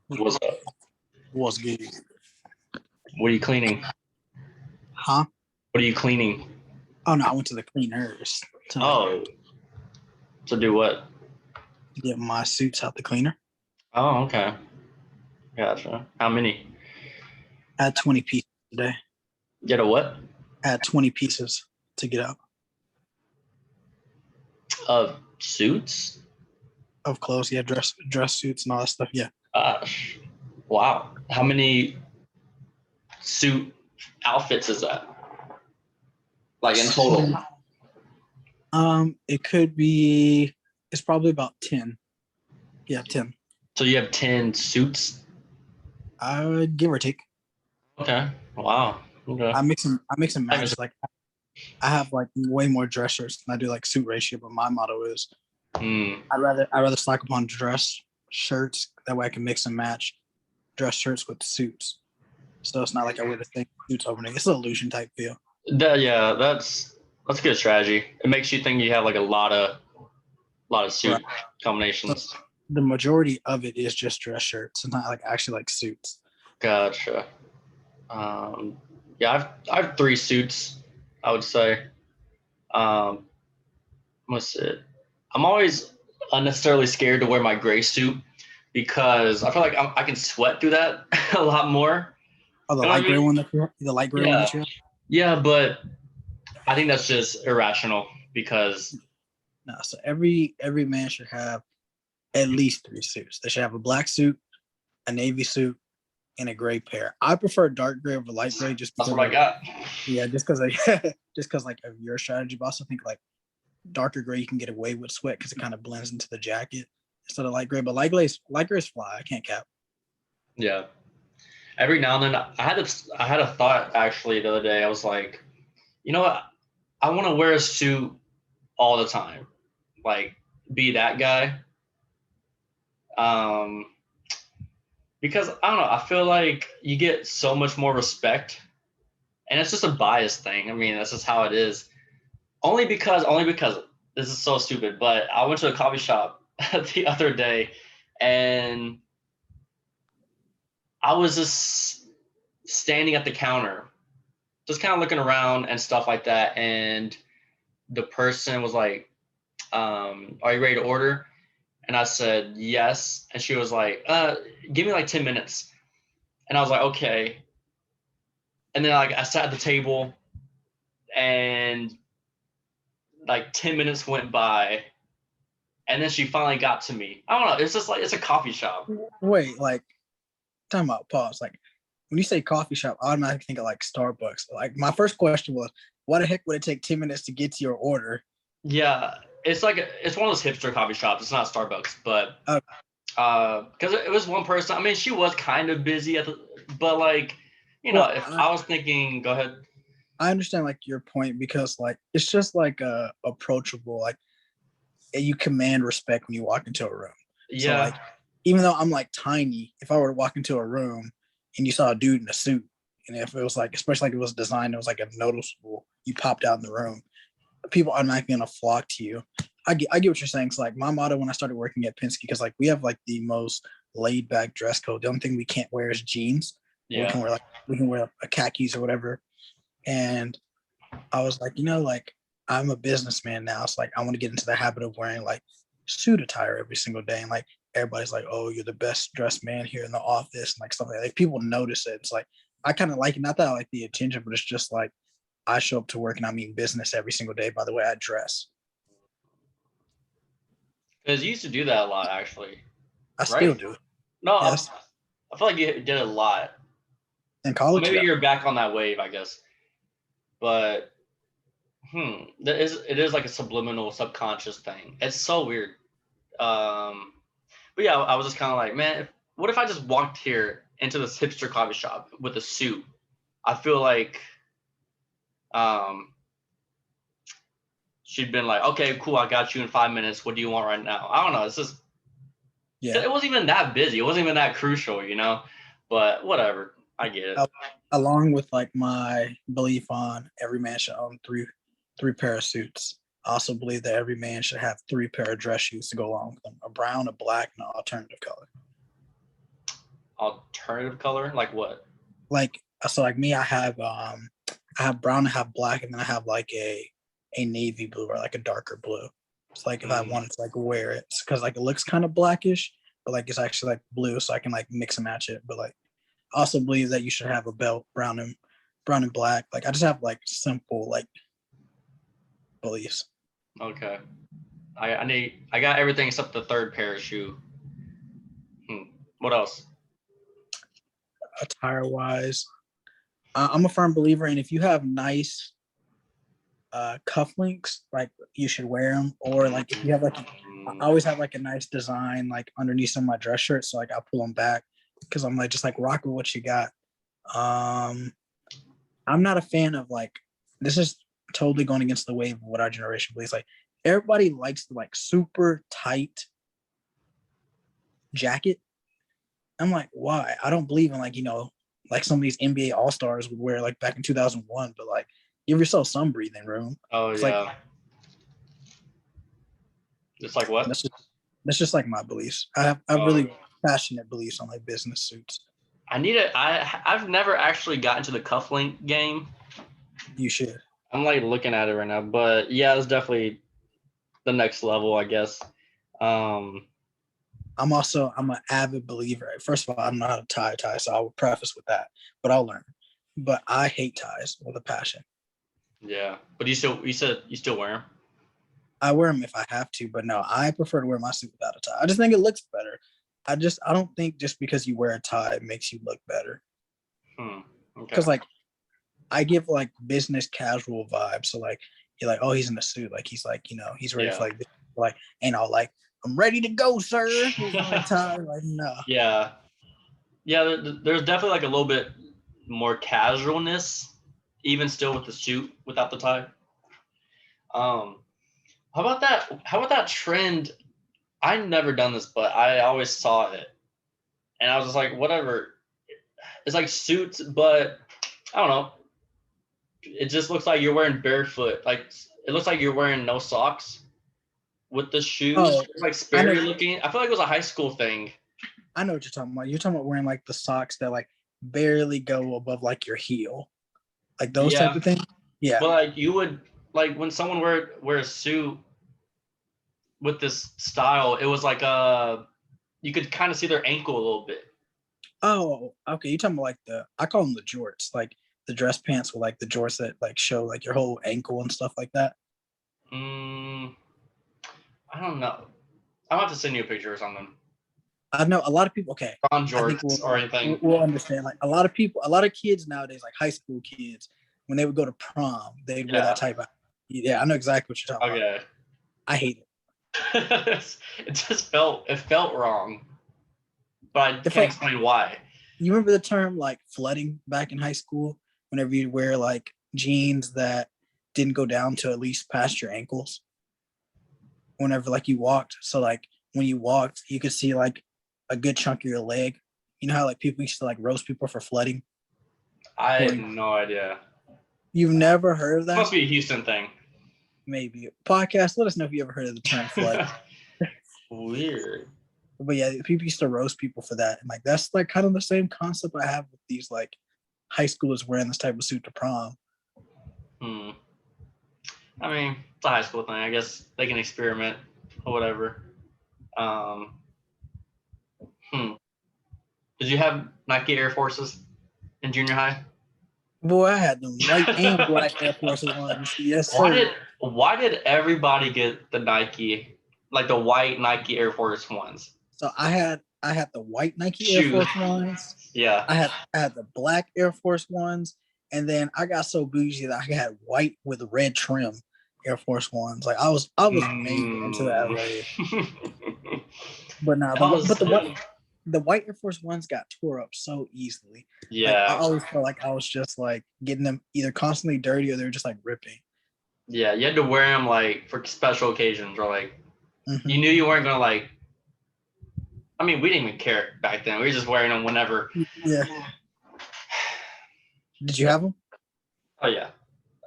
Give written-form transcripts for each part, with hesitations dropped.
What's up? What's good? What are you cleaning? Huh? What are you cleaning? Oh no, I went to the cleaners to To do what? get my suits out the cleaner. Oh, okay. Gotcha. How many? I had 20 pieces today. Get a what? I had 20 pieces to get out Of suits? of clothes. Yeah, dress suits and all that stuff. Yeah. Gosh. Wow. How many suit outfits is that? Like in total? It could be. It's probably about 10. Yeah, 10. So you have 10 suits? I would give or take. Okay. Wow. Okay. I mix and match. Like I have like way more dress shirts than I do like suit ratio. But my motto is I'd rather slack upon dress shirts. That way I can mix and match dress shirts with suits. So it's not like I wear the same suits opening. It's an illusion type feel. Yeah, that's a good strategy. It makes you think you have like a lot of suit combinations. So the majority of it is just dress shirts. It's not like actually like suits. Gotcha. Yeah, I have 3 suits, I would say. What's it? I'm always unnecessarily scared to wear my gray suit because I feel like I can sweat through that a lot more. Oh, the light gray one that you have? The light gray one that you have? Yeah, but I think that's just irrational because no. So every man should have at least 3 suits. They should have a black suit, a navy suit, and a gray pair. I prefer dark gray over light gray just because that's what I got. Yeah, just because like of your strategy. But I also think like darker gray you can get away with sweat because it kind of blends into the jacket instead of light gray. But light gray is fly. I can't cap. Yeah. Every now and then I had a thought actually the other day. I was like, you know what? I want to wear a suit all the time. Like be that guy. Because I don't know, I feel like you get so much more respect, and it's just a bias thing. I mean, that's just how it is. Only because this is so stupid, but I went to a coffee shop the other day, and I was just standing at the counter, just kind of looking around and stuff like that, and the person was like, "Are you ready to order?" And I said yes, and she was like, "Give me like 10 minutes." And I was like, okay. And then like I sat at the table and like 10 minutes went by and then she finally got to me. I don't know. It's just like, it's a coffee shop. Wait, like, time out, pause. Like, when you say coffee shop, I automatically think of like Starbucks. Like, my first question was, why the heck would it take 10 minutes to get to your order? Yeah. It's like, it's one of those hipster coffee shops. It's not Starbucks, but because it was one person. I mean, she was kind of busy but like, you know, if I was thinking, go ahead. I understand like your point because like it's just like approachable, like you command respect when you walk into a room. Yeah. So like even though I'm like tiny, if I were to walk into a room and you saw a dude in a suit, and if it was like, especially like it was designed, it was like a noticeable, you popped out in the room, people automatically gonna flock to you. I get what you're saying. It's like my motto when I started working at Penske, because like we have like the most laid back dress code. The only thing we can't wear is jeans. Yeah. We can wear a khakis or whatever. And I was like, like I'm a businessman now. It's like I want to get into the habit of wearing like suit attire every single day. And like everybody's like, oh, you're the best dressed man here in the office and like stuff like that. Like, people notice it. It's like I kind of like it. Not that I like the attention, but it's just like I show up to work and I mean business every single day by the way I dress. Because you used to do that a lot, actually. I still do. No, yes. I feel like you did it a lot. In college, maybe you're back on that wave, I guess. But it is like a subliminal, subconscious thing. It's so weird. But yeah, I was just kind of like, man, what if I just walked here into this hipster coffee shop with a suit? I feel like she'd been like, okay, cool, I got you in 5 minutes. What do you want right now? I don't know. It's just, it wasn't even that busy. It wasn't even that crucial, but whatever. I get it. Along with like my belief on every man should own three pair of suits. I also believe that every man should have 3 pair of dress shoes to go along with them: a brown, a black, and an alternative color. alternative color? Like what? Like so, like me, I have brown, I have black, and then I have like a navy blue or like a darker blue. It's like if I wanted to like wear it, because like it looks kind of blackish, but like it's actually like blue, so I can like mix and match it. But like I also believe that you should have a belt brown and black. Like I just have like simple like beliefs. Okay. I got everything except the third pair of shoe. What else? Attire wise, I'm a firm believer in if you have nice cufflinks, like you should wear them. Or like if you have like, I always have like a nice design like underneath some of my dress shirts, so like I pull them back because I'm like just like rock with what you got. I'm not a fan of like, this is totally going against the wave of what our generation believes. Like everybody likes the like super tight jacket. I'm like, why? I don't believe in like, like some of these NBA All-Stars would wear like back in 2001, but like give yourself some breathing room. Oh, It's yeah. like, It's like what? that's just like my beliefs. I have really passionate beliefs on like business suits. I've never actually gotten to the cufflink game. You should. I'm like looking at it right now, but yeah, it's definitely the next level, I guess. I'm an avid believer. First of all, I'm not a tie, so I will preface with that, but I'll learn. But I hate ties with a passion. Yeah, but you said you still wear them? I wear them if I have to, but no, I prefer to wear my suit without a tie. I just think it looks better. I don't think just because you wear a tie it makes you look better. Okay. Because like I give like business casual vibes. So like you're like, oh, he's in a suit, like he's like, he's ready for like ain't all like, I'm ready to go, sir. With my tie. Like, no. Yeah. There's definitely like a little bit more casualness, even still with the suit without the tie. How about that trend? I've never done this, but I always saw it, and I was just like, whatever. It's like suits, but I don't know. It just looks like you're wearing barefoot. Like it looks like you're wearing no socks with the shoes. Oh, it's like Sperry looking. I feel like it was a high school thing. I know what you're talking about. You're talking about wearing like the socks that like barely go above like your heel, like those type of things. Yeah. But like you would like when someone wear a suit with this style, it was like you could kind of see their ankle a little bit. Oh, okay. You're talking about like I call them the jorts, like the dress pants with like the jorts that like show like your whole ankle and stuff like that. I don't know. I'll have to send you a picture or something. I know a lot of people. Okay, on jorts or anything. We'll understand. Like a lot of kids nowadays, like high school kids, when they would go to prom, they'd wear that type of. Yeah, I know exactly what you're talking about. Okay. I hate it. It felt wrong, but I can't explain why. You remember the term like flooding back in high school? Whenever you wear like jeans that didn't go down to at least past your ankles. Whenever like you walked, so like when you walked, you could see like a good chunk of your leg. You know how like people used to like roast people for flooding? I had no idea. You've never heard of that? It must be a Houston thing. Maybe. Podcast, let us know if you ever heard of the term flood. Weird. But yeah, people used to roast people for that. And like that's like kind of the same concept I have with these like high schoolers wearing this type of suit to prom. I mean, it's a high school thing. I guess they can experiment or whatever. Did you have Nike Air Forces in junior high? Boy, I had them white and black Air Forces ones. Yes, sir. Why did everybody get the Nike, like the white Nike Air Force ones? So I had the white Nike Air Force ones. Yeah. I had the black Air Force ones, and then I got so bougie that I had white with red trim Air Force ones. Like I was made into that already. But now, the white Air Force ones got tore up so easily. Yeah. Like, I always felt like I was just like getting them either constantly dirty or they were just like ripping. Yeah, you had to wear them like for special occasions or like you knew you weren't gonna like. I mean, we didn't even care back then. We were just wearing them whenever. Yeah. Did you have them? Oh yeah,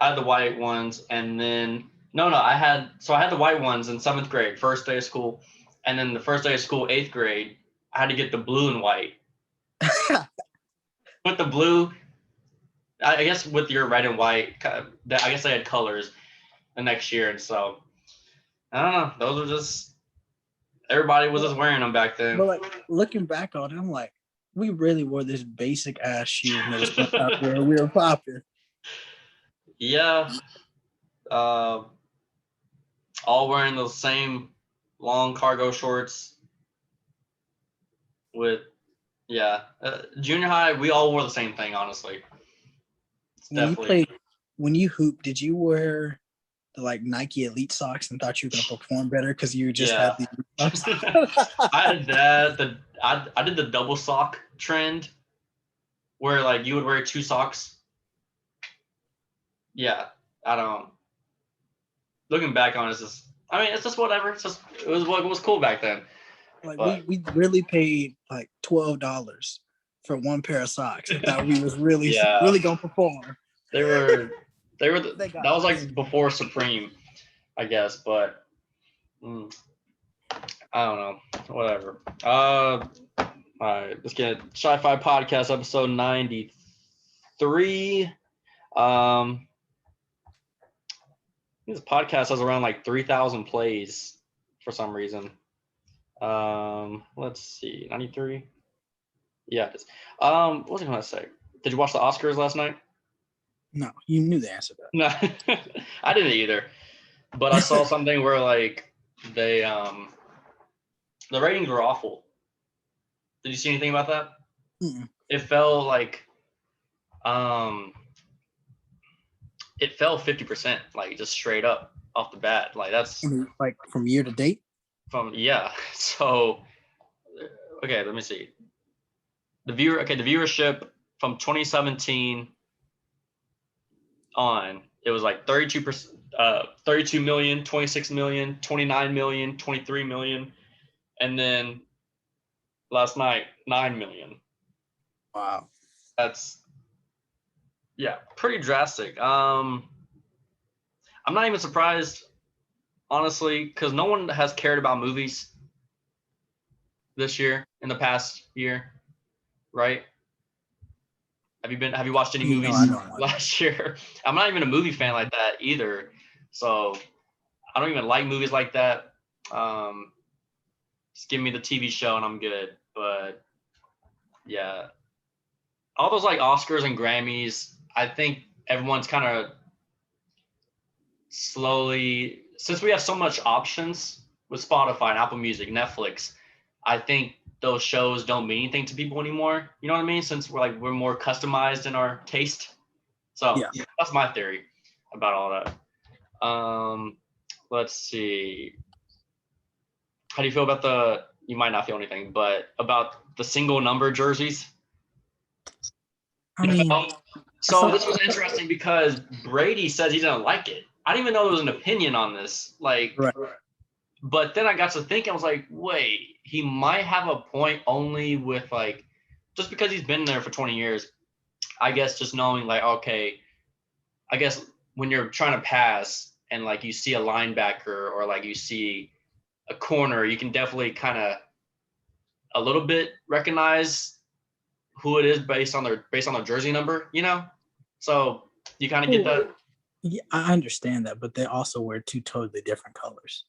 I had the white ones, and then I had the white ones in 7th grade, first day of school, and then the first day of school, 8th grade, I had to get the blue and white. With the blue, I guess with your red and white, I guess they had colors the next year, and so I don't know. Those were just everybody was just wearing them back then. But like looking back on it, I'm like, we really wore this basic ass shoe in middle school after we were popping. Yeah, all wearing those same long cargo shorts. With junior high, we all wore the same thing. Honestly, it's when you hooped, did you wear the like Nike Elite socks and thought you were gonna perform better because you just had the socks? I had that. I did the double sock trend, where like you would wear 2 socks. Yeah, I don't. Looking back on it, it's just whatever. It was what was cool back then. Like we really paid like $12 for one pair of socks. I thought we was really gonna perform. That was like before Supreme, I guess, but I don't know. Whatever. All right, let's get Shi-Fi podcast episode 93. This podcast has around like 3,000 plays for some reason. Let's see, 93. Yeah, it is. What was I gonna say? Did you watch the Oscars last night? No, you knew the answer to that. No, I didn't either. But I saw something where like they the ratings were awful. Did you see anything about that? Mm-mm. It fell like it fell 50%, like just straight up off the bat. Like that's like from year to date. So okay, let me see. The viewership from 2017 on, it was like 32%, 32 million, 26 million, 29 million, 23 million, and then last night 9 million. Wow, that's pretty drastic. I'm not even surprised, honestly, because no one has cared about movies this year in the past year, right? Have you watched any movies last year? I'm not even a movie fan like that either, so I don't even like movies like that. Just give me the TV show and I'm good. But yeah, all those like Oscars and Grammys, I think everyone's kind of slowly, since we have so much options with Spotify and Apple Music, Netflix, I think those shows don't mean anything to people anymore. You know what I mean? Since we're more customized in our taste. So that's my theory about all that. Let's see. How do you feel about you might not feel anything, but about the single number jerseys? I mean, so this was interesting because Brady says he doesn't like it. I didn't even know there was an opinion on this. Like, right. But then I got to thinking, I was like, wait, he might have a point only with like, just because he's been there for 20 years, I guess just knowing like, okay, I guess when you're trying to pass and like you see a linebacker or like you see a corner, you can definitely kind of a little bit recognize who it is based on their jersey number, you know? So you kind of get that. Yeah, I understand that, but they also wear 2 totally different colors.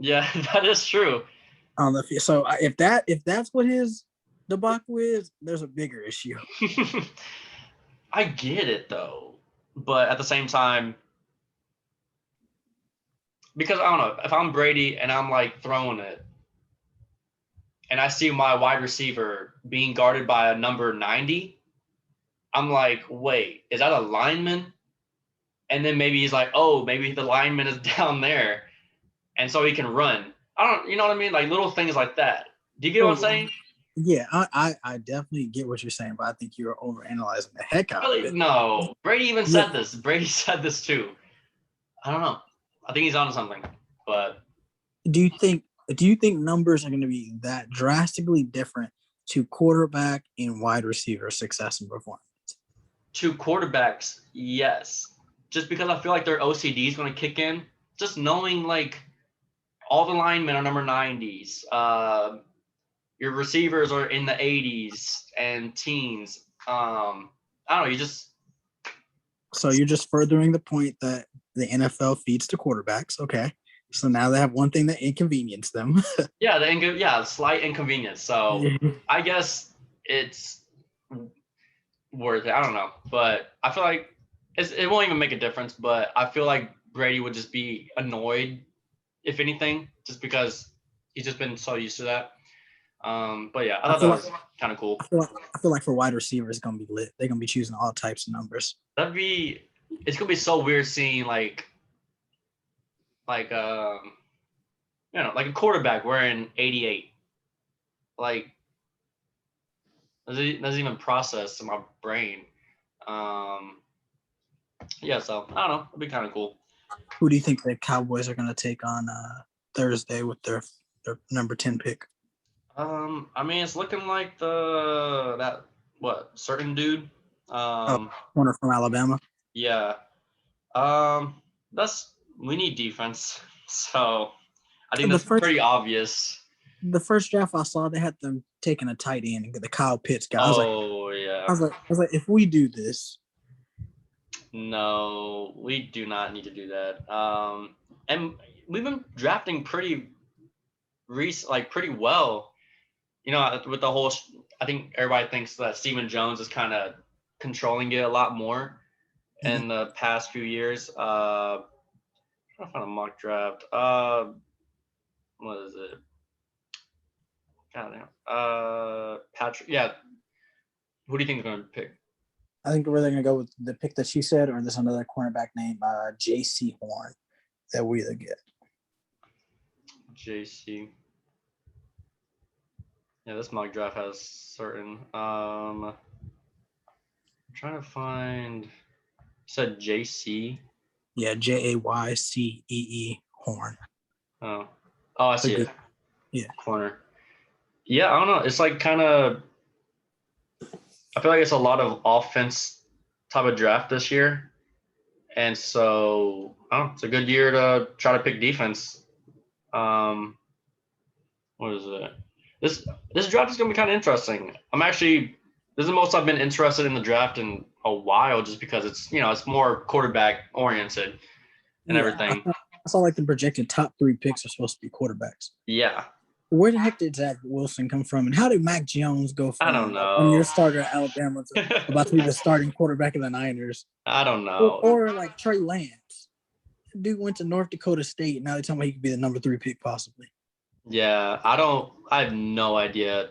Yeah, that is true. So if that's what his debacle is, there's a bigger issue. I get it though, but at the same time, because I don't know, if I'm Brady and I'm like throwing it, and I see my wide receiver being guarded by a number 90, I'm like, wait, is that a lineman? And then maybe he's like, oh, maybe the lineman is down there, and so he can run. You know what I mean? Like little things like that. Do you get what I'm saying? Yeah, I definitely get what you're saying, but I think you're overanalyzing the heck out of it. No, Brady even said this. Brady said this too. I don't know. I think he's onto something. But do you think numbers are going to be that drastically different to quarterback and wide receiver success and performance? To quarterbacks, yes. Just because I feel like their OCD is going to kick in. Just knowing like all the linemen are number 90s. your receivers are in the 80s and teens. I don't know. You just So you're just furthering the point that the NFL feeds to quarterbacks. Okay. So now they have one thing that inconvenienced them. slight inconvenience. So I guess it's worth it. I don't know, but I feel like it won't even make a difference. But I feel like Brady would just be annoyed, if anything, just because he's just been so used to that. But yeah, I thought that was kind of cool. I feel like for wide receivers, it's gonna be lit. They're gonna be choosing all types of numbers. It's gonna be so weird seeing like like a quarterback wearing 88. Like doesn't even process in my brain. Yeah, so I don't know. It'd be kind of cool. Who do you think the Cowboys are gonna take on Thursday with their number 10 pick? I mean, it's looking like certain dude. Corner from Alabama. Yeah. We need defense, so I think that's pretty obvious. The first draft I saw, they had them taking a tight end and get the Kyle Pitts guy. Yeah. I was like, if we do this, no, we do not need to do that. And we've been drafting pretty well. You know, with the whole, I think everybody thinks that Stephen Jones is kind of controlling it a lot more in the past few years. I'm trying to find a mock draft. What is it? God damn. Yeah. Who do you think is going to pick? I think we're either going to go with the pick that she said, or there's another cornerback named J.C. Horn that we either get. J.C. Yeah, this mock draft has certain. I'm trying to find. You said J.C. Yeah, Jaycee Horn. Oh, I see it. Yeah. Corner. Yeah, I don't know. It's like kind of. I feel like it's a lot of offense type of draft this year, and so it's a good year to try to pick defense. What is it? This draft is gonna be kind of interesting. This is the most I've been interested in the draft in a while, just because it's more quarterback oriented and everything. I saw like the projected top 3 picks are supposed to be quarterbacks. Yeah. Where the heck did Zach Wilson come from, and how did Mac Jones go from I don't know. on your starter at Alabama to about to be the starting quarterback of the Niners? I don't know. Or like Trey Lance, dude went to North Dakota State, and now they're talking about he could be the number 3 pick possibly. Yeah, I have no idea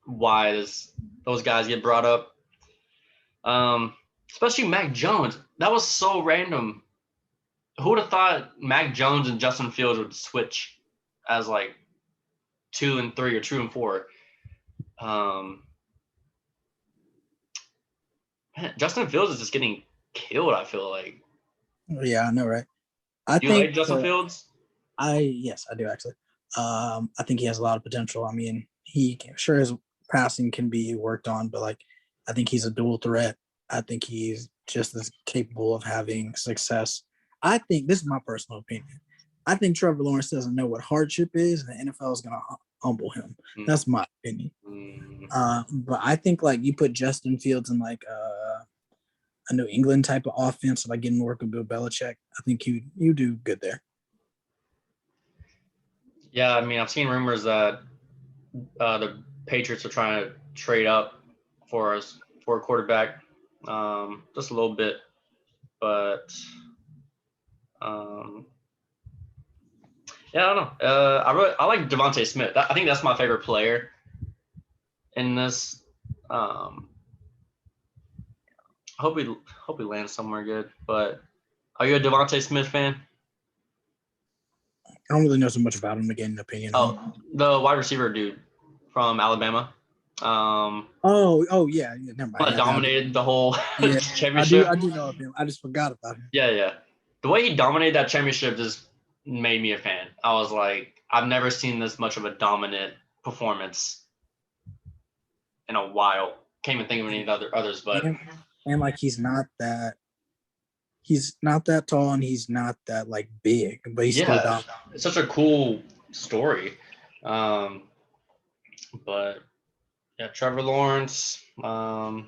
why those guys get brought up. Especially Mac Jones. That was so random. Who would have thought Mac Jones and Justin Fields would switch as like 2 and 3 or 2 and 4? Justin Fields is just getting killed, I feel like. Yeah, I know, right? Do you like Justin Fields? Yes, I do actually. I think he has a lot of potential. I mean, his passing can be worked on, but like I think he's a dual threat. I think he's just as capable of having success. I think this is my personal opinion. I think Trevor Lawrence doesn't know what hardship is, and the NFL is going to humble him. That's my opinion. But I think like you put Justin Fields in like a New England type of offense, like getting work with Bill Belichick. I think you do good there. Yeah, I mean, I've seen rumors that the Patriots are trying to trade up for a quarterback, just a little bit, but yeah, I don't know. I like Devontae Smith. I think that's my favorite player in this. Hope he lands somewhere good. But are you a Devontae Smith fan? I don't really know so much about him to get an opinion. The wide receiver dude from Alabama. Yeah, never mind. Dominated the whole championship. I do know of him. I just forgot about him. Yeah. The way he dominated that championship just made me a fan. I was like, I've never seen this much of a dominant performance in a while. Can't even think of any others, but and like he's not that tall, and he's not that like big, but he's still dominant. It's such a cool story. But yeah, Trevor Lawrence. Yeah,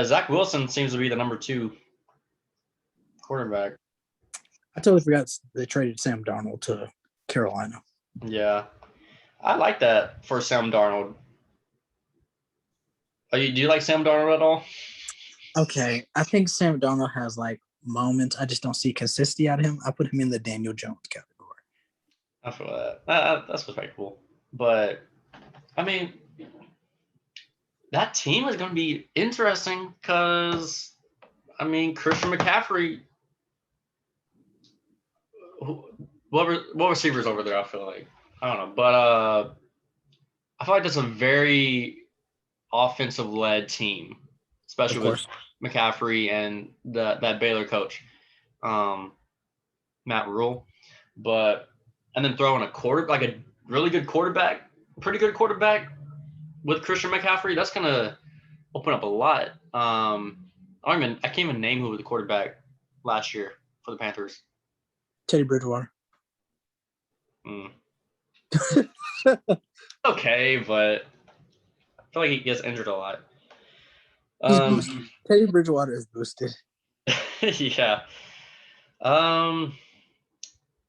Zach Wilson seems to be the number 2 quarterback. I totally forgot they traded Sam Darnold to Carolina. Yeah, I like that for Sam Darnold. Do you like Sam Darnold at all? Okay, I think Sam Darnold has like moments. I just don't see consistency out of him. I put him in the Daniel Jones category. I feel that. That's respectable. But, I mean, that team is going to be interesting because, I mean, Christian McCaffrey, what receivers over there, I feel like? I don't know. But I feel like that's a very offensive-led team, especially with McCaffrey and that Baylor coach, Matt Rule. And then throwing a really good quarterback, pretty good quarterback with Christian McCaffrey, that's gonna open up a lot. I can't even name who was the quarterback last year for the Panthers. Teddy Bridgewater. Okay, but I feel like he gets injured a lot. He's boosted. Teddy Bridgewater is boosted. Yeah.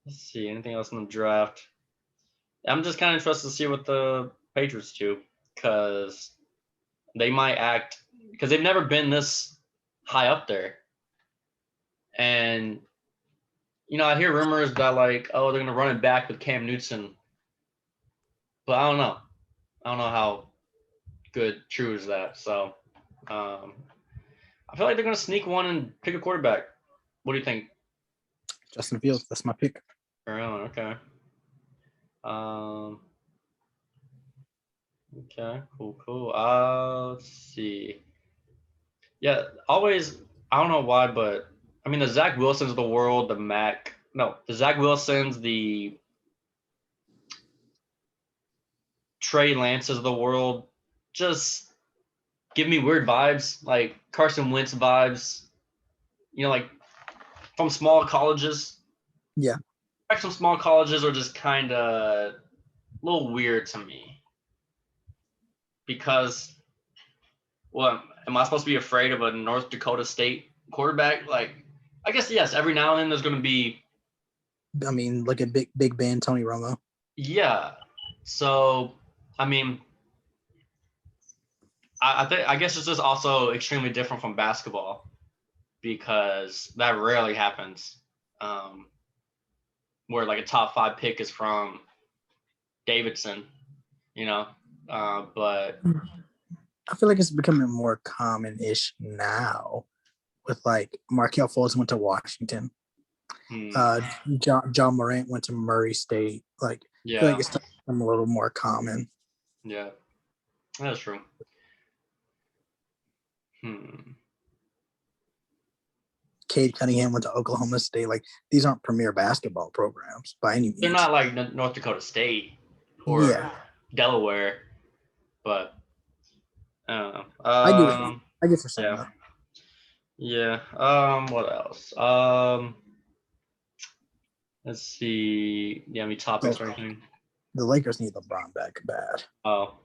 Let's see. Anything else in the draft? I'm just kind of interested to see what the Patriots do because they might act because they've never been this high up there. And, I hear rumors that they're going to run it back with Cam Newton. But I don't know. I don't know how true is that. So I feel like they're going to sneak one and pick a quarterback. What do you think? Justin Fields. That's my pick. Okay. Okay, cool. Let's see. Yeah, always, I don't know why, but I mean, the Zach Wilsons of the world, the Zach Wilsons, the Trey Lances of the world, just give me weird vibes, like Carson Wentz vibes, like from small colleges. Yeah. Some small colleges are just kind of a little weird to me because, am I supposed to be afraid of a North Dakota State quarterback? I guess, yes, every now and then there's going to be. I mean, look at Big Ben, Tony Romo. Yeah. So, I mean, I guess it's just also extremely different from basketball because that rarely happens. Where a top 5 pick is from Davidson, but I feel like it's becoming more common-ish now with Markelle Fultz went to Washington. John Morant went to Murray State. I feel like it's becoming a little more common. Yeah, that's true. Cade Cunningham went to Oklahoma State. These aren't premier basketball programs by any means. They're not like North Dakota State or Delaware, but I don't know. I get what you're saying. Yeah. What else? Let's see. Yeah, any topics or anything? The Lakers need LeBron back bad. Oh.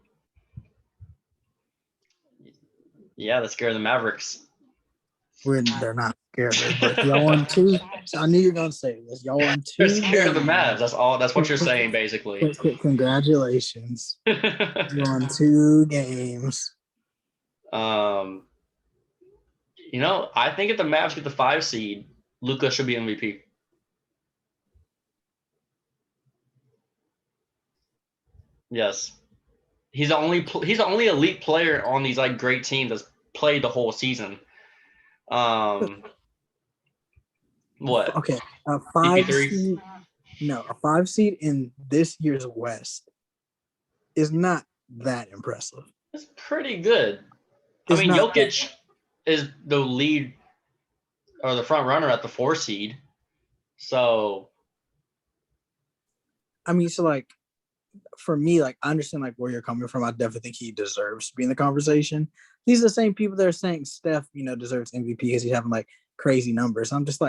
Yeah, that's scared the Mavericks. They're not scared, but y'all won 2. So I knew you were gonna say this. Y'all won 2. They're scared of the Mavs. That's all. That's what you're saying, basically. Congratulations. You won 2 games. I think if the Mavs get the 5 seed, LUKA should be MVP. Yes, he's the only elite player on these great teams that's played the whole season. What? Okay, a 5 seed. No, a 5 seed in this year's West is not that impressive. It's pretty good. Jokic is the lead or the front runner at the 4 seed. So, for me, I understand where you're coming from. I definitely think he deserves to be in the conversation. These are the same people that are saying Steph, deserves MVP because he's having crazy numbers. I'm just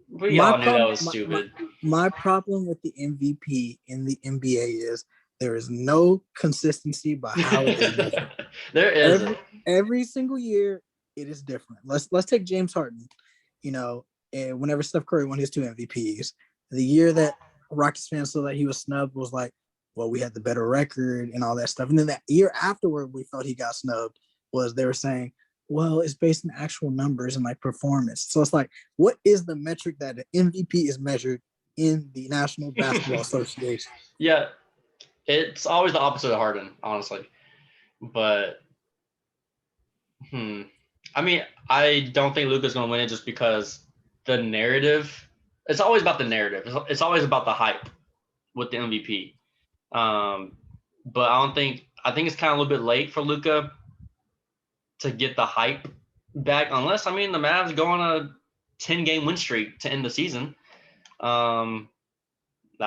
we all knew that was stupid. My problem with the MVP in the NBA is There is no consistency by how it is measured. There isn't. Every single year, it is different. Let's take James Harden. And whenever Steph Curry won his 2 MVPs, the year that Rockets fans saw that he was snubbed was like, well, we had the better record and all that stuff. And then that year afterward, we thought he got snubbed was they were saying, well, it's based on actual numbers and like performance. So it's like, what is the metric that the MVP is measured in the National Basketball Association? Yeah, it's always the opposite of Harden, honestly. But, I mean, I don't think Luka's going to win it just because the narrative, it's always about the narrative. It's always about the hype with the MVP. But I think it's kind of a little bit late for Luka to get the hype back, unless, I mean, the Mavs go on a 10-game win streak to end the season. That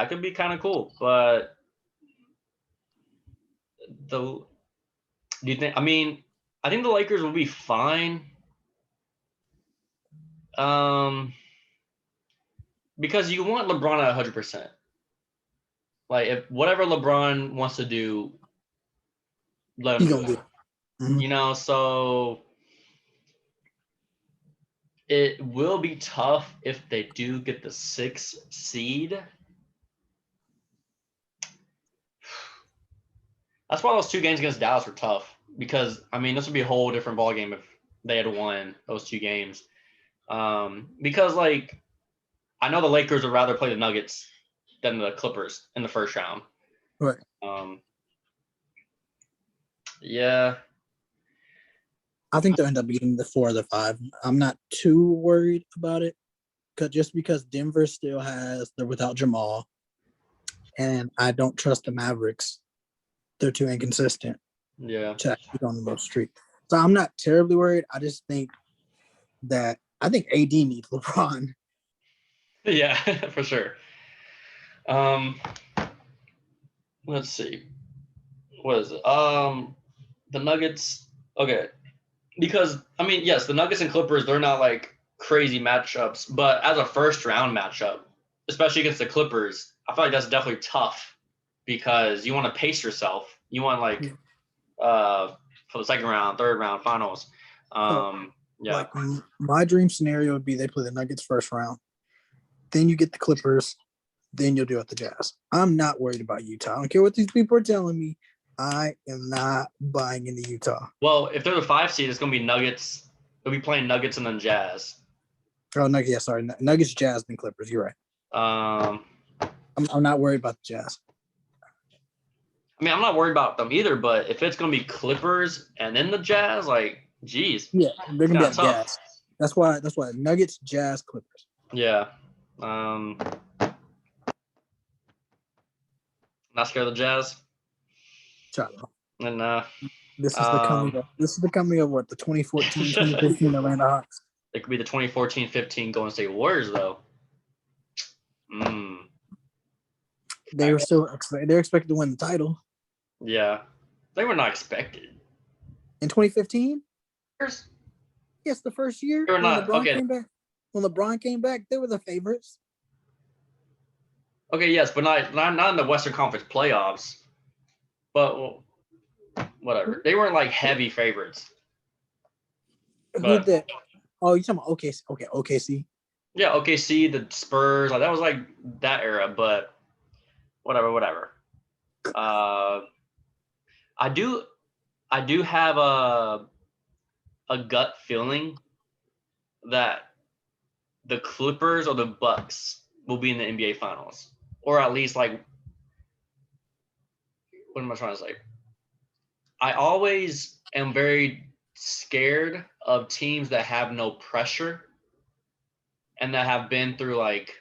could be kind of cool. But do you think? I mean, I think the Lakers will be fine. Because you want LeBron at 100%. Like, if whatever LeBron wants to do, let him do it. Mm-hmm. So it will be tough if they do get the 6th seed. That's why those 2 games against Dallas were tough, because, I mean, this would be a whole different ballgame if they had won those 2 games. Because, like, I know the Lakers would rather play the Nuggets than the Clippers in the first round. Right. Yeah. I think they'll end up beating the 4 or the 5. I'm not too worried about it, just because Denver still they're without Jamal, and I don't trust the Mavericks. They're too inconsistent. Yeah. To actually go on the low streak. So I'm not terribly worried. I just think that AD needs LeBron. Yeah, for sure. Let's see. What is it? The Nuggets. Okay. Because, I mean, yes, the Nuggets and Clippers, they're not like crazy matchups, but as a first round matchup, especially against the Clippers, I feel like that's definitely tough because you want to pace yourself. You want for the second round, third round, finals. Yeah. Like, my dream scenario would be they play the Nuggets first round, then you get the Clippers, then you'll deal with the Jazz. I'm not worried about Utah. I don't care what these people are telling me. I am not buying into Utah. Well, if they're the 5 seed, it's going to be Nuggets. They'll be playing Nuggets and then Jazz. Oh, Nuggets. Yeah, sorry. Nuggets, Jazz, then Clippers. You're right. I'm not worried about the Jazz. I mean, I'm not worried about them either, but if it's going to be Clippers and then the Jazz, like, geez. Yeah, they're going to be Jazz. That's why Nuggets, Jazz, Clippers. Yeah. Not scared of the Jazz? Try though. And this is the coming of what, the 2014, 2015 Atlanta Hawks. It could be the 2014-15 Golden State Warriors though. They're expected to win the title. Yeah. They were not expected. In 2015? Yes, the first year. They were not. Okay. When LeBron came back, they were the favorites. Okay, yes, but not in the Western Conference playoffs. But whatever. They weren't like heavy favorites. But, oh, you're talking about OKC. Okay, OKC. Yeah, OKC, the Spurs. That was like that era, but whatever. I do have a gut feeling that the Clippers or the Bucks will be in the NBA Finals, or at least like, what am I trying to say? I always am very scared of teams that have no pressure and that have been through like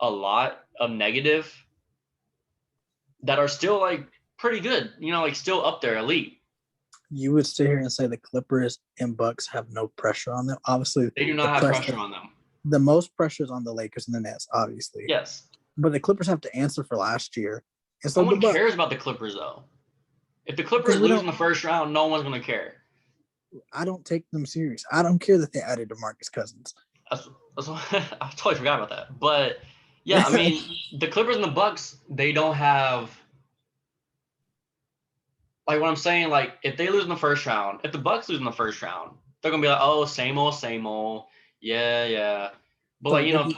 a lot of negative that are still like pretty good, like still up there, elite. You would sit here and say the Clippers and Bucks have no pressure on them. Obviously, they do not have pressure on them. The most pressure is on the Lakers and the Nets, obviously. Yes. But the Clippers have to answer for last year. And so no one cares about the Clippers, though. If the Clippers lose in the first round, no one's going to care. I don't take them serious. I don't care that they added DeMarcus Cousins. That's I totally forgot about that. But, yeah, I mean, the Clippers and the Bucks, they don't have like what I'm saying, like if they lose in the first round, if the Bucks lose in the first round, they're gonna be like, oh, same old, same old. Yeah, yeah. But So like, you know,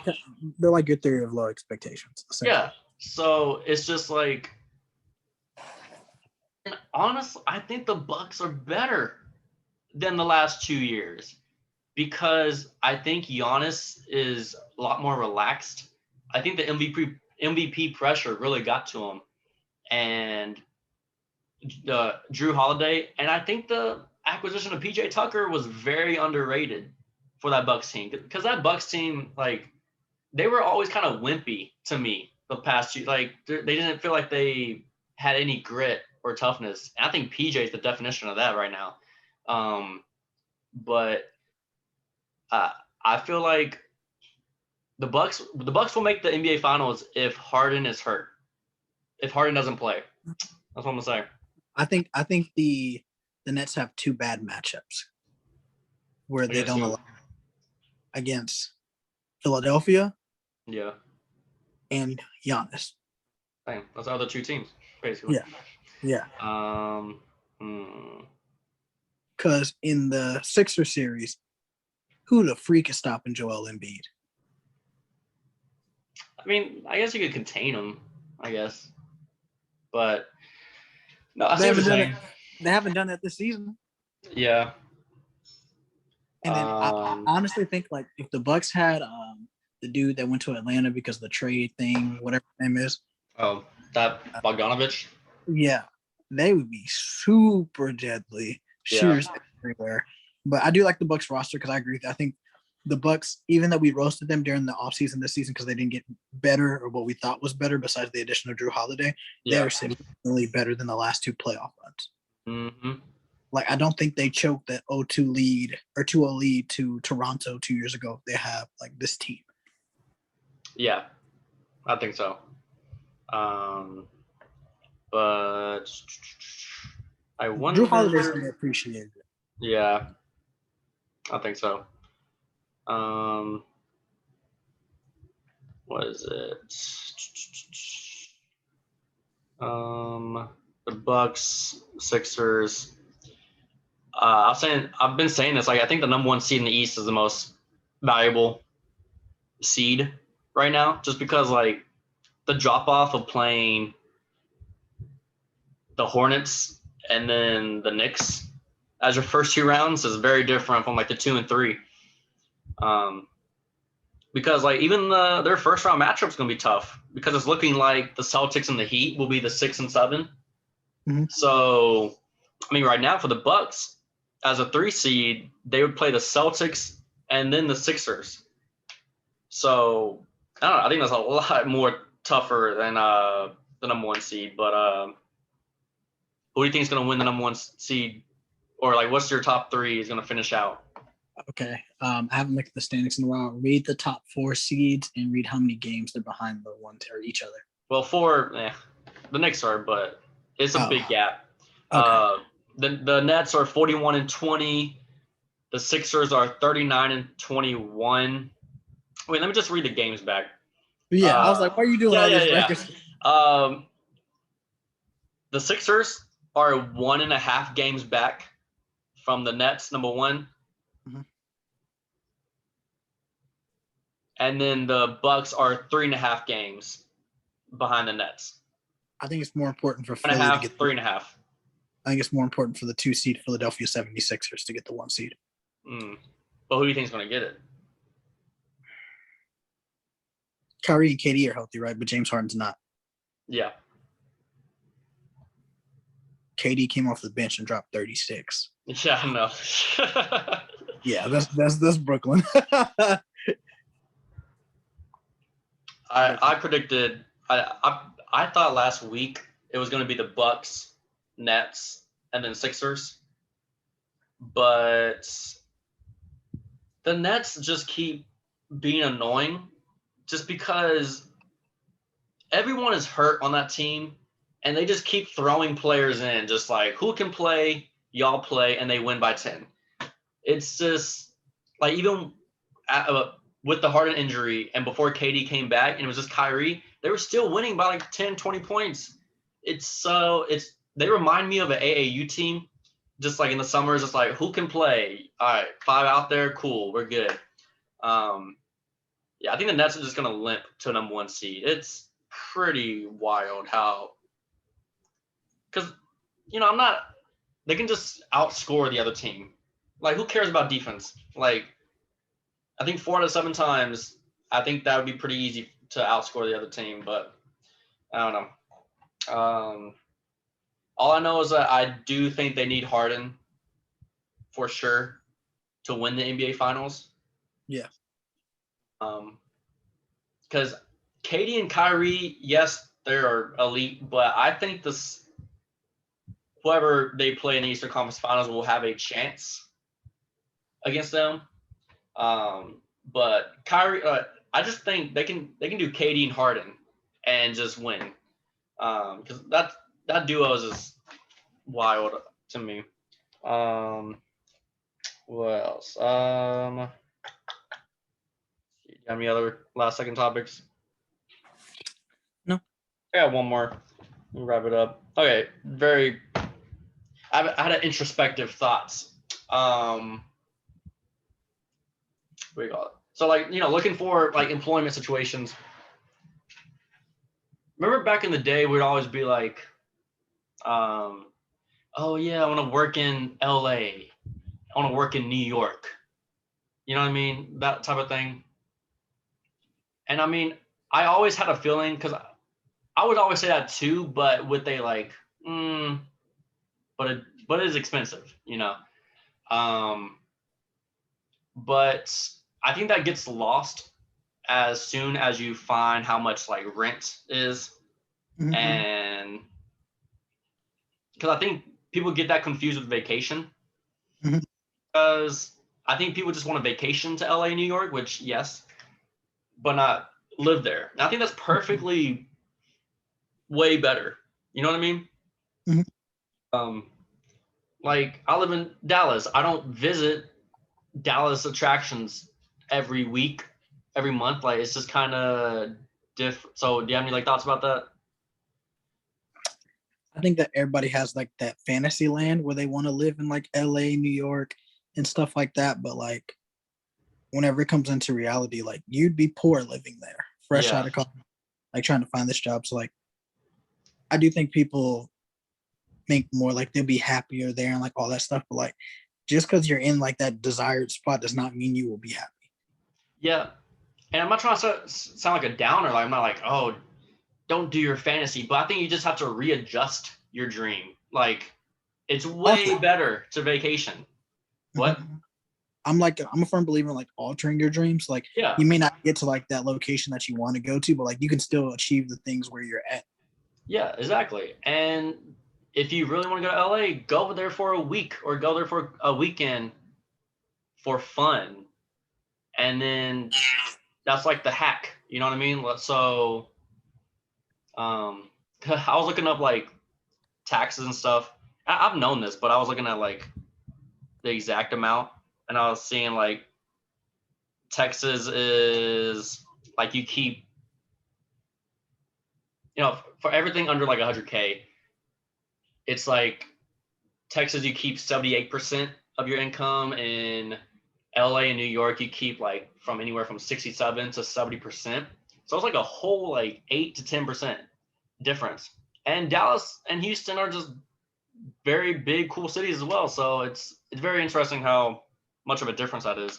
they're like your theory of low expectations. yeah. So it's just like, and honestly, I think the Bucks are better than the last 2 years because I think Giannis is a lot more relaxed. I think the MVP pressure really got to him, and Drew Holiday, and I think the acquisition of PJ Tucker was very underrated for that Bucks team because that Bucks team, like, they were always kind of wimpy to me the past year. Like they didn't feel like they had any grit or toughness. And I think PJ is the definition of that right now. But I feel like the Bucks will make the NBA Finals if Harden is hurt. If Harden doesn't play, that's what I'm gonna say. I think the Nets have two bad matchups where they don't allow against Philadelphia. Yeah. And Giannis. Dang, that's the other two teams, basically. Yeah. Because in the Sixers series, who the freak is stopping Joel Embiid? I mean, I guess you could contain him, I guess. But no, I see what you're saying. They haven't done that this season. Yeah. And then I honestly think, like, if the Bucks had the dude that went to Atlanta because of the trade thing, whatever his name is. Oh, that Bogdanovich? Yeah. They would be super deadly. Shooters everywhere. But I do like the Bucks roster because I agree with you. I think the Bucks, even though we roasted them during the offseason this season because they didn't get better or what we thought was better besides the addition of Drew Holiday, they are significantly better than the last two playoff runs. Mm-hmm. Like, I don't think they choked that 0-2 lead or 2-0 lead to Toronto 2 years ago. They have, like, this team. Yeah, I think so. But I wonder. Drew Holiday's going to appreciate it. Yeah, I think so. What is it? The Bucks, Sixers. I've been saying this. Like, I think the number one seed in the East is the most valuable seed right now, just because, like, the drop off of playing the Hornets and then the Knicks as your first two rounds is very different from, like, the 2 and 3. Because, like, even their first round matchup is going to be tough because it's looking like the Celtics and the Heat will be the 6 and 7. Mm-hmm. So, I mean, right now for the Bucks, as a 3 seed, they would play the Celtics and then the Sixers. So, I don't know. I think that's a lot more tougher than the number 1 seed. But who do you think is going to win the number 1 seed? Or, like, what's your top 3 is going to finish out? Okay. I haven't looked at the standings in a while. Read the top 4 seeds and read how many games they're behind the one or each other. Well, 4, the Knicks are, but it's a big gap. Okay. The Nets are 41 and 20. The Sixers are 39 and 21. Wait, let me just read the games back. Yeah, I was like, why are you doing all these records? The Sixers are 1.5 games back from the Nets, number 1. Mm-hmm. And then the Bucks are 3.5 games behind the Nets. I think it's more important for Philly to get 3.5. I think it's more important for the 2 seed Philadelphia 76ers to get the 1 seed. But who do you think is going to get it? Kyrie and KD are healthy, right? But James Harden's not. Yeah. KD came off the bench and dropped 36. Yeah, I know. Yeah, that's Brooklyn. I predicted. I thought last week it was going to be the Bucks, Nets, and then Sixers, but the Nets just keep being annoying, just because everyone is hurt on that team, and they just keep throwing players in, just like, who can play, y'all play, and they win by 10. It's just like, even with the Harden injury and before KD came back and it was just Kyrie, they were still winning by like 10, 20 points. It's they remind me of an AAU team. Just like in the summers, just like who can play? All right, 5 out there, cool, we're good. Yeah, I think the Nets are just gonna limp to a #1 seed. It's pretty wild how, because I'm not. They can just outscore the other team. Like, who cares about defense? Like, I think 4 out of 7 times, I think that would be pretty easy to outscore the other team. But I don't know. All I know is that I do think they need Harden for sure to win the NBA Finals. Yeah. Because KD and Kyrie, yes, they're elite, but I think whoever they play in the Eastern Conference Finals will have a chance against them. But Kyrie, I just think they can do KD and Harden and just win. Because that duo is just wild to me. What else? Do you have any other last second topics? No. I got one more. We'll wrap it up. Okay, I had an introspective thoughts. What do you call it? So looking for like employment situations. Remember back in the day, we'd always be like, oh yeah, I want to work in LA. I want to work in New York. You know what I mean? That type of thing. And I mean, I always had a feeling, because I would always say that too, but with a like, but it is expensive, But I think that gets lost as soon as you find how much like rent is. Mm-hmm. And because I think people get that confused with vacation. Mm-hmm. Because I think people just want a vacation to LA, New York, which yes, but not live there. And I think that's perfectly way better. You know what I mean? Mm-hmm. Like I live in Dallas. I don't visit Dallas attractions every week, every month. Like it's just kind of different. So do you have any like thoughts about that? I think that everybody has like that fantasy land where they want to live in like LA, New York, and stuff like that. But like whenever it comes into reality, like you'd be poor living there, fresh out of college, like trying to find this job. So like I do think people think more like they'll be happier there and like all that stuff. But like just because you're in like that desired spot does not mean you will be happy. Yeah. And I'm not trying to sound like a downer. Like I'm not like, oh, don't do your fantasy. But I think you just have to readjust your dream. Like it's way better to vacation. What? I'm a firm believer in like altering your dreams. Like you may not get to like that location that you want to go to, but like you can still achieve the things where you're at. Yeah, exactly. And if you really want to go to LA, go there for a week or go there for a weekend for fun. And then that's like the hack. You know what I mean? So I was looking up like taxes and stuff. I've known this, but I was looking at like the exact amount, and I was seeing like Texas is like you keep, for everything under like 100K, it's like Texas you keep 78% of your income. In LA and New York you keep like from anywhere from 67 to 70%. So it's like a whole like 8 to 10% difference. And Dallas and Houston are just very big, cool cities as well. So it's very interesting how much of a difference that is.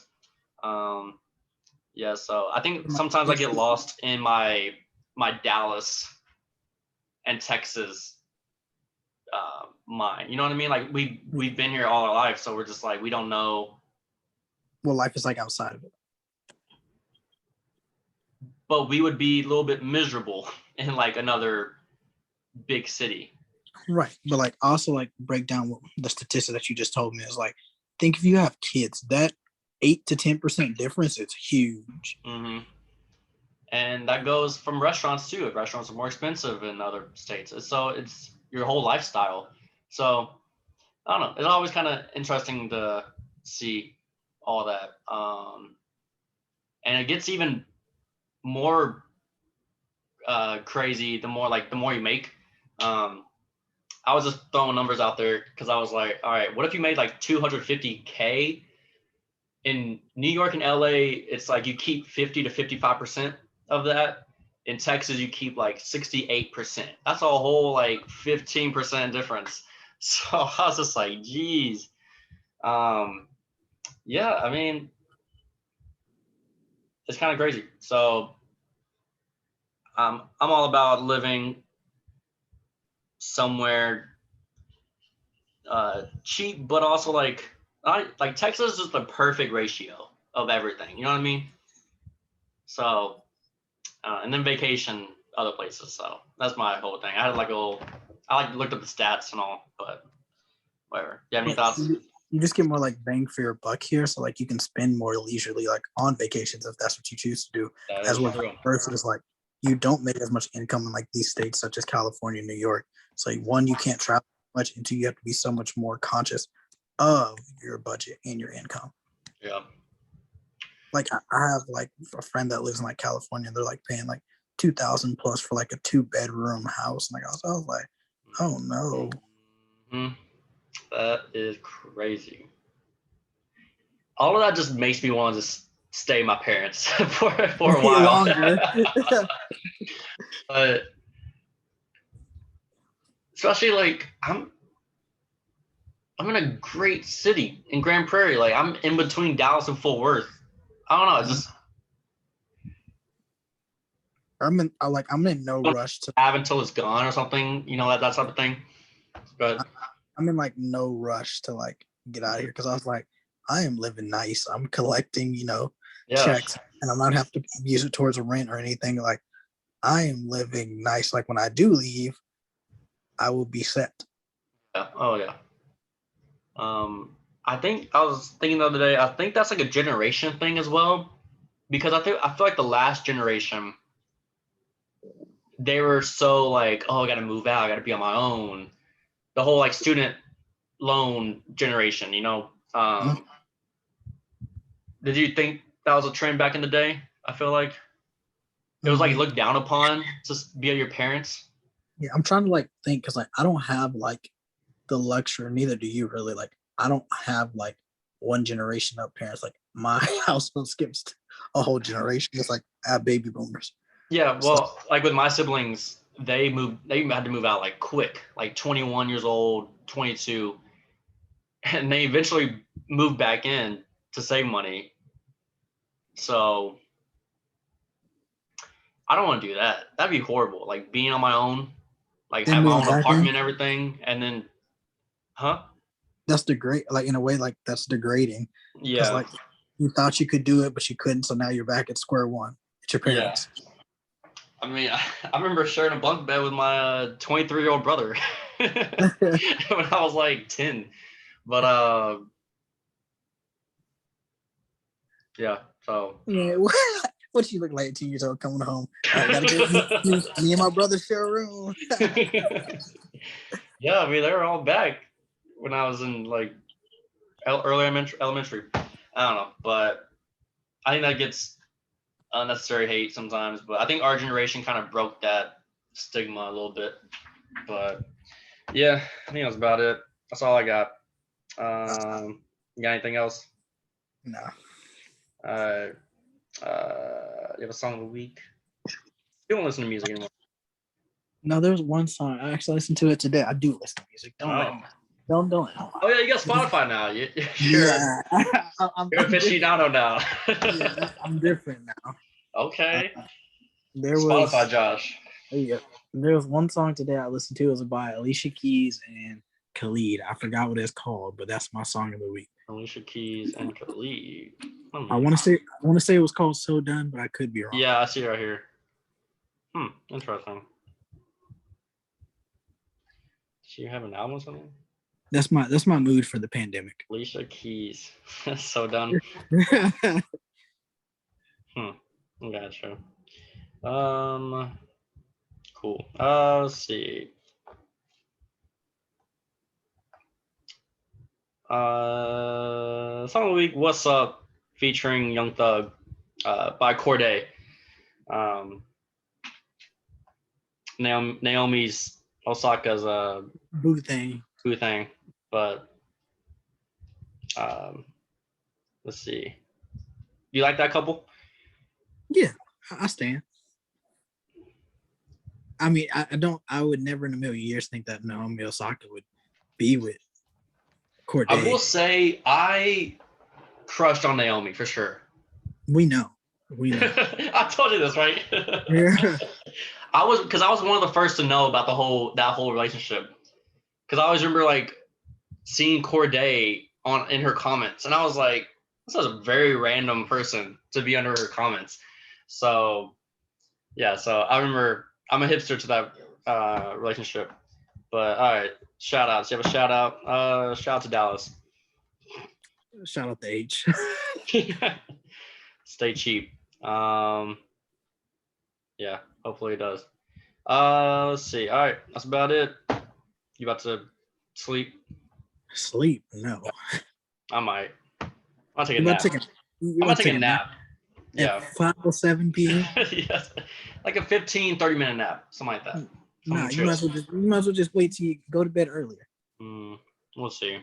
Yeah, so I think sometimes I get lost in my Dallas and Texas mind. You know what I mean? Like we've been here all our life, so we're just like we don't know what life is like outside of it. But we would be a little bit miserable in like another big city. Right. But like also like break down what the statistic that you just told me is like, think if you have kids, that 8 to 10% difference is huge. Mm-hmm. And that goes from restaurants too. Restaurants are more expensive in other states. So it's your whole lifestyle. So I don't know. It's always kind of interesting to see all that. And it gets even more crazy the more you make. I was just throwing numbers out there because I was like, all right, what if you made like 250K in New York and LA? It's like you keep 50 to 55% of that. In Texas, you keep like 68%. That's a whole like 15% difference. So I was just like, geez. Yeah, I mean, it's kind of crazy. So I'm all about living somewhere cheap, but also like Texas is the perfect ratio of everything. You know what I mean? So and then vacation other places. So that's my whole thing. I had like I looked up the stats and all, but whatever. You have any thoughts? You just get more like bang for your buck here, so like you can spend more leisurely like on vacations if that's what you choose to do. As well versus like you don't make as much income in like these states such as California, New York. So like, one, you can't travel much, and two, you have to be so much more conscious of your budget and your income. Yeah. Like I have like a friend that lives in like California. They're like paying like $2,000 plus for like a 2-bedroom house. And like I was like, oh no. Mm-hmm. That is crazy. All of that just makes me want to just stay with my parents for a while. Longer. But especially like I'm in a great city in Grand Prairie. Like I'm in between Dallas and Fort Worth. I don't know. It's just I'm in no rush to have until it's gone or something. You know, that type of thing. But I'm in like no rush to like get out of here because I was like, I am living nice. I'm collecting, checks, and I'm not have to use it towards a rent or anything. Like I am living nice. Like when I do leave, I will be set. Yeah. Oh yeah. I think I was thinking the other day. I think that's like a generation thing as well, because I feel like the last generation, they were so like, oh, I got to move out, I got to be on my own. The whole like student loan generation, Did you think that was a trend back in the day? I feel like it was like looked down upon to be your parents. Yeah, I'm trying to like think because like I don't have like the luxury, neither do you really. Like I don't have like one generation of parents. Like my household skips a whole generation. It's like baby boomers. Yeah, well, like with my siblings, they had to move out like quick, like 21 years old, 22, and they eventually moved back in to save money. So I don't want to do that. That'd be horrible. Like being on my own, like have my own apartment and everything, and then, That's like in a way, like that's degrading. Yeah. Like you thought you could do it, but you couldn't. So now you're back at square one. It's your parents. Yeah. I mean, I remember sharing a bunk bed with my 23-year-old brother when I was like 10. But yeah. So. Yeah. What you look like 2 years old coming home? I gotta get me and my brother share a room. Yeah, I mean they were all back when I was in like early elementary. I don't know, but I think that gets unnecessary hate sometimes. But I think our generation kind of broke that stigma a little bit. But yeah, I think that's about it. That's all I got. You got anything else? No. You have a song of the week? You don't listen to music anymore. No, there's one song. I actually listened to it today. I do listen to music. Don't. Oh yeah, you got Spotify now. You're aficionado now. Yeah, I'm different now. Okay. Spotify Josh. Yeah, there was one song today I listened to. It was by Alicia Keys and Khalid. I forgot what it's called, but that's my song of the week. Alicia Keys and Khalid. I want to say it was called "So Done," but I could be wrong. Yeah, I see it right here. Interesting. Does she have an album or something? That's my mood for the pandemic. Alicia Keys. So Done. Gotcha. Cool. Let's see. Song of the week, What's Up, featuring Young Thug, by Corday. Naomi's Osaka's boo thing. boo thing, but let's see. You like that couple? Yeah, I stand. I mean, I don't. I would never in a million years think that Naomi Osaka would be with Corday. I will say I crushed on Naomi for sure. We know. I told you this, right? Yeah. I was one of the first to know about that whole relationship. Because I always remember like seeing Corday in her comments, and I was like, this is a very random person to be under her comments. So yeah, so I remember I'm a hipster to that relationship. But all right, shout outs. You have a shout out? Shout out to Dallas. Shout out to H. Stay cheap. Yeah, hopefully it does. Let's see. All right, that's about it. You about to sleep? Sleep? No. I might. I'll take a nap. I'm gonna take a nap. Yeah. At 5:07 p.m. Yes. Like a 15-30 minute nap, something like that. Nah, you might as well just wait till you go to bed earlier. We'll see.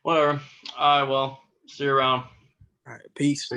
Whatever. All right, well, see you around. All right, peace.